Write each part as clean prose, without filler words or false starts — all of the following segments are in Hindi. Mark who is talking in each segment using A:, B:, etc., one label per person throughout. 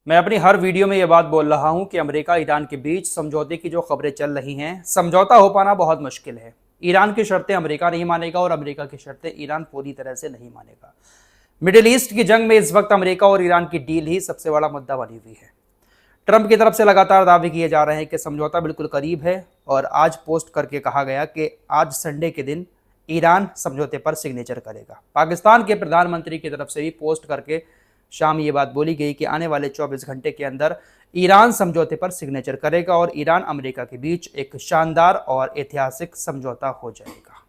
A: मैं अपनी हर वीडियो में ये बात बोल रहा हूं कि अमेरिका ईरान के बीच समझौते की जो खबरें चल रही हैं, समझौता हो पाना बहुत मुश्किल है। ईरान की शर्तें अमेरिका नहीं मानेगा और अमेरिका की शर्तें ईरान पूरी तरह से नहीं मानेगा। मिडिल ईस्ट की जंग में इस वक्त अमेरिका और ईरान की डील ही सबसे बड़ा मुद्दा बनी हुई है। ट्रंप की तरफ से लगातार दावे किए जा रहे हैं कि समझौता बिल्कुल करीब है और आज पोस्ट करके कहा गया कि आज संडे के दिन ईरान समझौते पर सिग्नेचर करेगा। पाकिस्तान के प्रधानमंत्री की तरफ से भी पोस्ट करके शाम ये बात बोली गई कि आने वाले 24 घंटे के अंदर ईरान समझौते पर सिग्नेचर करेगा और ईरान अमेरिका के बीच एक शानदार और ऐतिहासिक समझौता हो जाएगा।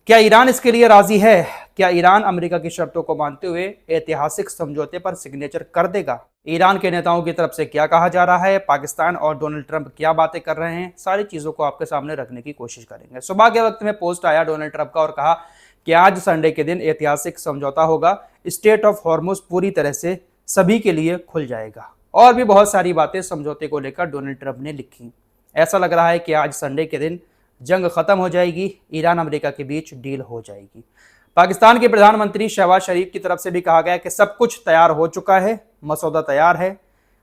A: क्या ईरान इसके लिए राजी है? क्या ईरान अमेरिका की शर्तों को मानते हुए ऐतिहासिक समझौते पर सिग्नेचर कर देगा? ईरान के नेताओं की तरफ से क्या कहा जा रहा है, पाकिस्तान और डोनाल्ड ट्रंप क्या बातें कर रहे हैं, सारी चीजों को आपके सामने रखने की कोशिश करेंगे। सुबह के वक्त में पोस्ट आया डोनाल्ड ट्रंप का और कहा कि आज संडे के दिन ऐतिहासिक समझौता होगा, स्टेट ऑफ हॉर्मुज पूरी तरह से सभी के लिए खुल जाएगा। और भी बहुत सारी बातें समझौते को लेकर डोनाल्ड ट्रंप ने लिखी। ऐसा लग रहा है कि आज संडे के दिन जंग खत्म हो जाएगी, ईरान अमेरिका के बीच डील हो जाएगी। पाकिस्तान के प्रधानमंत्री शहबाज शरीफ की तरफ से भी कहा गया कि सब कुछ तैयार हो चुका है, मसौदा तैयार है,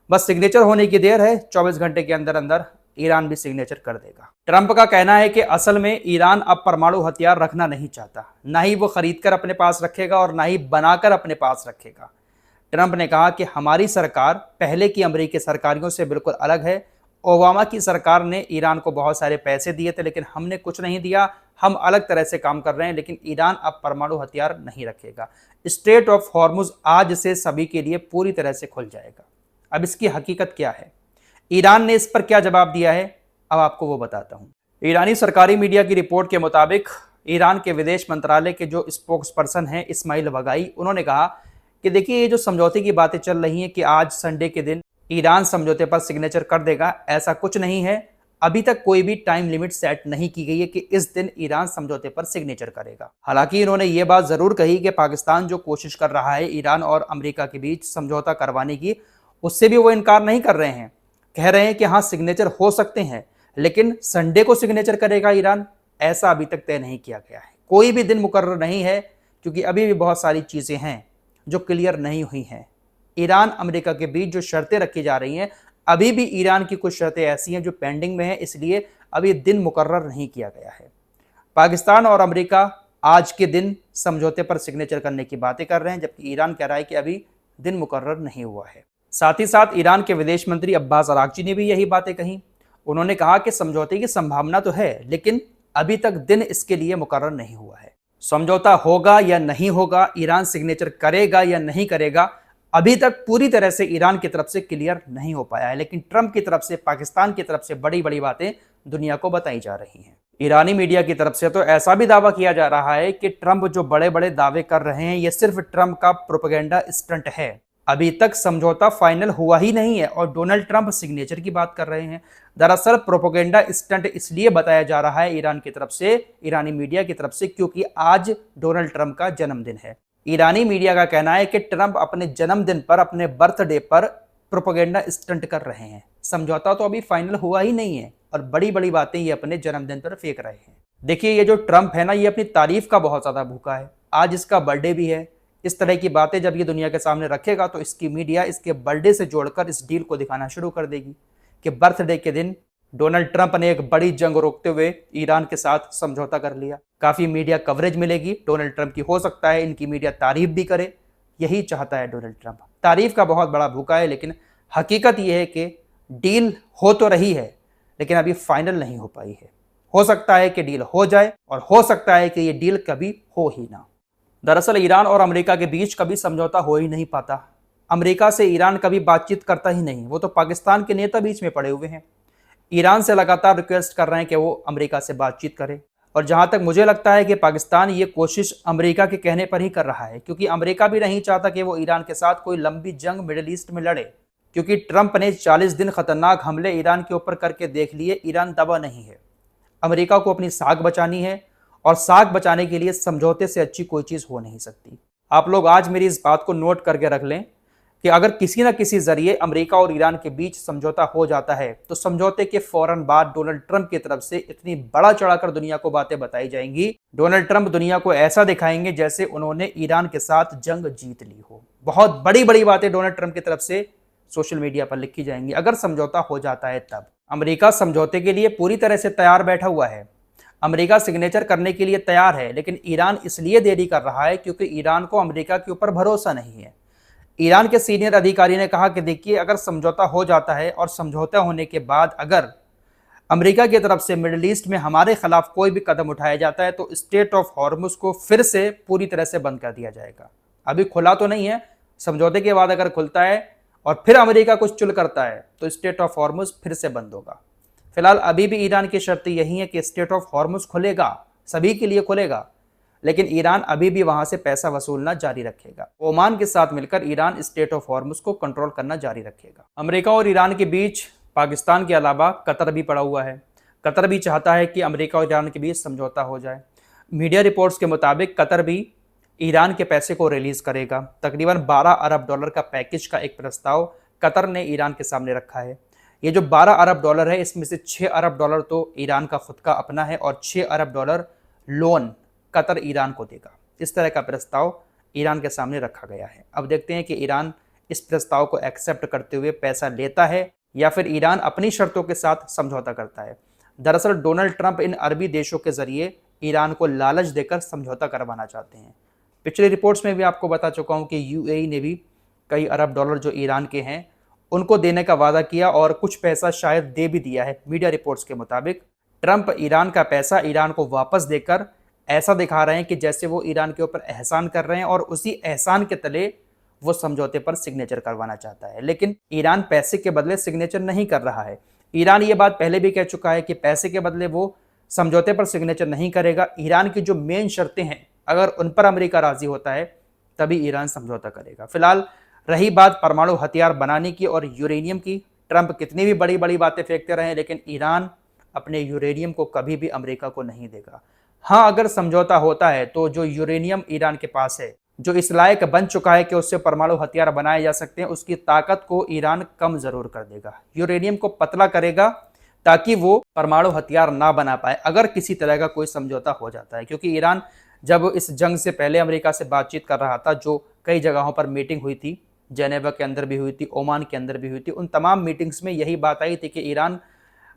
A: बस सिग्नेचर होने की देर है। 24 घंटे के अंदर अंदर ईरान भी सिग्नेचर कर देगा। ट्रंप का कहना है कि असल में ईरान अब परमाणु हथियार रखना नहीं चाहता, ना ही वो खरीदकर अपने पास रखेगा और ना ही बनाकर अपने पास रखेगा। ट्रंप ने कहा कि हमारी सरकार पहले की अमेरिकी सरकारों से बिल्कुल अलग है। ओबामा की सरकार ने ईरान को बहुत सारे पैसे दिए थे, लेकिन हमने कुछ नहीं दिया। हम अलग तरह से काम कर रहे हैं, लेकिन ईरान अब परमाणु हथियार नहीं रखेगा। स्ट्रेट ऑफ हॉर्मुज आज से सभी के लिए पूरी तरह से खुल जाएगा। अब इसकी हकीकत क्या है, ईरान ने इस पर क्या जवाब दिया है, अब आपको वो बताता हूं। ईरानी सरकारी मीडिया की रिपोर्ट के मुताबिक ईरान के विदेश मंत्रालय के जो स्पोक्स पर्सन हैं इस्माइल बगाई, उन्होंने कहा कि देखिए, ये जो समझौते की बातें चल रही हैं कि आज संडे के दिन ईरान समझौते पर सिग्नेचर कर देगा, ऐसा कुछ नहीं है। अभी तक कोई भी टाइम लिमिट सेट नहीं की गई है कि इस दिन ईरान समझौते पर सिग्नेचर करेगा। हालांकि इन्होंने ये बात जरूर कही कि पाकिस्तान जो कोशिश कर रहा है ईरान और अमेरिका के बीच समझौता करवाने की, उससे भी वो इनकार नहीं कर रहे हैं। कह रहे हैं कि हाँ, सिग्नेचर हो सकते हैं, लेकिन संडे को सिग्नेचर करेगा ईरान, ऐसा अभी तक तय नहीं किया गया है। कोई भी दिन मुकर्रर नहीं है, क्योंकि अभी भी बहुत सारी चीजें हैं जो क्लियर नहीं हुई हैं। ईरान अमेरिका के बीच जो शर्तें रखी जा रही हैं, अभी भी ईरान की कुछ शर्तें ऐसी हैं जो पेंडिंग में हैं, इसलिए अभी दिन मुकर्रर नहीं किया गया है। पाकिस्तान और अमेरिका आज के दिन समझौते पर सिग्नेचर करने की बातें कर रहे हैं, जबकि ईरान कह रहा है कि अभी दिन मुकर्रर नहीं हुआ है। साथ ही साथ ईरान के विदेश मंत्री अब्बास अरागची ने भी यही बातें कही। उन्होंने कहा कि समझौते की संभावना तो है, लेकिन अभी तक दिन इसके लिए मुकर्रर नहीं हुआ है। समझौता होगा या नहीं होगा, ईरान सिग्नेचर करेगा या नहीं करेगा, अभी तक पूरी तरह से ईरान की तरफ से क्लियर नहीं हो पाया है। लेकिन ट्रंप की तरफ से, पाकिस्तान की तरफ से बड़ी बड़ी बातें दुनिया को बताई जा रही हैं। ईरानी मीडिया की तरफ से तो ऐसा भी दावा किया जा रहा है कि ट्रंप जो बड़े बड़े दावे कर रहे हैं, ये सिर्फ ट्रंप का प्रोपेगेंडा स्टंट है। अभी तक समझौता फाइनल हुआ ही नहीं है और डोनाल्ड ट्रंप सिग्नेचर की बात कर रहे हैं। दरअसल प्रोपेगेंडा स्टंट इसलिए बताया जा रहा है ईरान की तरफ से, ईरानी मीडिया की तरफ से, क्योंकि आज डोनाल्ड ट्रंप का जन्मदिन है। ईरानी मीडिया का कहना है कि ट्रंप अपने जन्मदिन पर, अपने बर्थडे पर प्रोपेगेंडा स्टंट कर रहे हैं। समझौता तो अभी फाइनल हुआ ही नहीं है और बड़ी बड़ी बातें ये अपने जन्मदिन पर फेंक रहे हैं। देखिए, ये जो ट्रंप है ना, ये अपनी तारीफ का बहुत ज्यादा भूखा है। आज इसका बर्थडे भी है। इस तरह की बातें जब ये दुनिया के सामने रखेगा तो इसकी मीडिया इसके बर्थडे से जोड़कर इस डील को दिखाना शुरू कर देगी कि बर्थडे के दिन डोनाल्ड ट्रंप ने एक बड़ी जंग रोकते हुए ईरान के साथ समझौता कर लिया। काफी मीडिया कवरेज मिलेगी डोनाल्ड ट्रंप की, हो सकता है इनकी मीडिया तारीफ भी करे। यही चाहता है डोनाल्ड ट्रंप, तारीफ का बहुत बड़ा भूखा है। लेकिन हकीकत यह है कि डील हो तो रही है, लेकिन अभी फाइनल नहीं हो पाई है। हो सकता है कि डील हो जाए और हो सकता है कि ये डील कभी हो ही ना। दरअसल ईरान और अमेरिका के बीच कभी समझौता हो ही नहीं पाता। अमेरिका से ईरान कभी बातचीत करता ही नहीं, वो तो पाकिस्तान के नेता बीच में पड़े हुए हैं। ईरान से लगातार रिक्वेस्ट कर रहे हैं कि वो अमेरिका से बातचीत करे, और जहां तक मुझे लगता है कि पाकिस्तान ये कोशिश अमेरिका के कहने पर ही कर रहा है, क्योंकि अमेरिका भी नहीं चाहता कि वो ईरान के साथ कोई लंबी जंग मिडिल ईस्ट में लड़े। क्योंकि ट्रंप ने 40 दिन खतरनाक हमले ईरान के ऊपर करके देख लिए, ईरान दबा नहीं है। अमेरिका को अपनी साख बचानी है और साख बचाने के लिए समझौते से अच्छी कोई चीज हो नहीं सकती। आप लोग आज मेरी इस बात को नोट करके रख लें कि अगर किसी न किसी जरिए अमेरिका और ईरान के बीच समझौता हो जाता है तो समझौते के फौरन बाद डोनाल्ड ट्रंप की तरफ से इतनी बड़ा चढ़ाकर दुनिया को बातें बताई जाएंगी। डोनाल्ड ट्रंप दुनिया को ऐसा दिखाएंगे जैसे उन्होंने ईरान के साथ जंग जीत ली हो। बहुत बड़ी बड़ी बातें डोनाल्ड ट्रंप की तरफ से सोशल मीडिया पर लिखी जाएंगी अगर समझौता हो जाता है तब। अमेरिका समझौते के लिए पूरी तरह से तैयार बैठा हुआ है, अमेरिका सिग्नेचर करने के लिए तैयार है, लेकिन ईरान इसलिए देरी कर रहा है क्योंकि ईरान को अमेरिका के ऊपर भरोसा नहीं है। ईरान के सीनियर अधिकारी ने कहा कि देखिए, अगर समझौता हो जाता है और समझौता होने के बाद अगर अमेरिका की तरफ से मिडिल ईस्ट में हमारे खिलाफ कोई भी कदम उठाया जाता है तो स्ट्रेट ऑफ हॉर्मुज को फिर से पूरी तरह से बंद कर दिया जाएगा। अभी खुला तो नहीं है, समझौते के बाद अगर खुलता है और फिर अमेरिका कुछ चुल करता है तो स्ट्रेट ऑफ हॉर्मुज फिर से बंद होगा। फिलहाल अभी भी ईरान की शर्त यही है कि स्ट्रेट ऑफ हॉर्मुज खुलेगा, सभी के लिए खुलेगा, लेकिन ईरान अभी भी वहां से पैसा वसूलना जारी रखेगा। ओमान के साथ मिलकर ईरान स्ट्रेट ऑफ हॉर्मुज को कंट्रोल करना जारी रखेगा। अमेरिका और ईरान के बीच पाकिस्तान के अलावा कतर भी पड़ा हुआ है। कतर भी चाहता है कि अमेरिका और ईरान के बीच समझौता हो जाए। मीडिया रिपोर्ट्स के मुताबिक कतर भी ईरान के पैसे को रिलीज करेगा। तकरीबन 12 अरब डॉलर का पैकेज का एक प्रस्ताव कतर ने ईरान के सामने रखा है। ये जो 12 अरब डॉलर है, इसमें से 6 अरब डॉलर तो ईरान का खुद का अपना है और 6 अरब डॉलर लोन कतर ईरान को देगा। इस तरह का प्रस्ताव ईरान के सामने रखा गया है। अब देखते हैं कि ईरान इस प्रस्ताव को एक्सेप्ट करते हुए पैसा लेता है या फिर ईरान अपनी शर्तों के साथ समझौता करता है। दरअसल डोनाल्ड ट्रंप इन अरबी देशों के जरिए ईरान को लालच देकर समझौता करवाना चाहते हैं। पिछले रिपोर्ट्स में भी आपको बता चुका हूं कि यूएई ने भी कई अरब डॉलर जो ईरान के हैं उनको देने का वादा किया और कुछ पैसा शायद दे भी दिया है। मीडिया रिपोर्ट्स के मुताबिक ट्रंप ईरान का पैसा ईरान को वापस देकर ऐसा दिखा रहे हैं कि जैसे वो ईरान के ऊपर एहसान कर रहे हैं और उसी एहसान के तले वो समझौते पर सिग्नेचर करवाना चाहता है। लेकिन ईरान पैसे के बदले सिग्नेचर नहीं कर रहा है। ईरान ये बात पहले भी कह चुका है कि पैसे के बदले वो समझौते पर सिग्नेचर नहीं करेगा। ईरान की जो मेन शर्तें हैं अगर उन पर अमेरिका राजी होता है तभी ईरान समझौता करेगा। फिलहाल रही बात परमाणु हथियार बनाने की और यूरेनियम की, ट्रंप कितनी भी बड़ी बड़ी बातें फेंकते रहे लेकिन ईरान अपने यूरेनियम को कभी भी अमेरिका को नहीं देगा। हाँ, अगर समझौता होता है तो जो यूरेनियम ईरान के पास है, जो इस लायक बन चुका है कि उससे परमाणु हथियार बनाए जा सकते हैं, उसकी ताकत को ईरान कम जरूर कर देगा, यूरेनियम को पतला करेगा ताकि वो परमाणु हथियार ना बना पाए अगर किसी तरह का कोई समझौता हो जाता है। क्योंकि ईरान जब इस जंग से पहले अमेरिका से बातचीत कर रहा था, जो कई जगहों पर मीटिंग हुई थी, जेनेवा के अंदर भी हुई थी, ओमान के अंदर भी हुई थी, उन तमाम मीटिंग्स में यही बात आई थी कि ईरान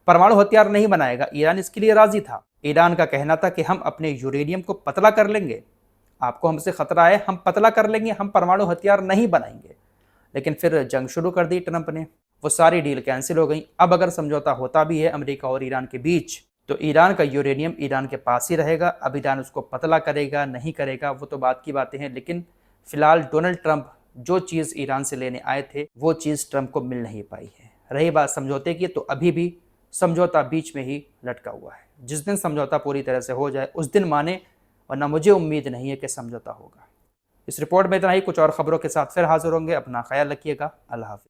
A: परमाणु हथियार नहीं बनाएगा। ईरान इसके लिए राजी था। ईरान का कहना था कि हम अपने यूरेनियम को पतला कर लेंगे, आपको हमसे खतरा है, हम पतला कर लेंगे, हम परमाणु हथियार नहीं बनाएंगे। लेकिन फिर जंग शुरू कर दी ट्रंप ने, वो सारी डील कैंसिल हो गई। अब अगर समझौता होता भी है अमेरिका और ईरान के बीच तो ईरान का यूरेनियम ईरान के पास ही रहेगा। अब ईरान उसको पतला करेगा नहीं करेगा वो तो बात की बातें हैं, लेकिन फिलहाल डोनाल्ड ट्रंप जो चीज़ ईरान से लेने आए थे वो चीज़ ट्रंप को मिल नहीं पाई है। रही बात समझौते की, तो अभी भी समझौता बीच में ही लटका हुआ है। जिस दिन समझौता पूरी तरह से हो जाए उस दिन माने, वरना मुझे उम्मीद नहीं है कि समझौता होगा। इस रिपोर्ट में इतना ही। कुछ और खबरों के साथ फिर हाजिर होंगे। अपना ख्याल रखिएगा। अल्लाह हाफ़िज़।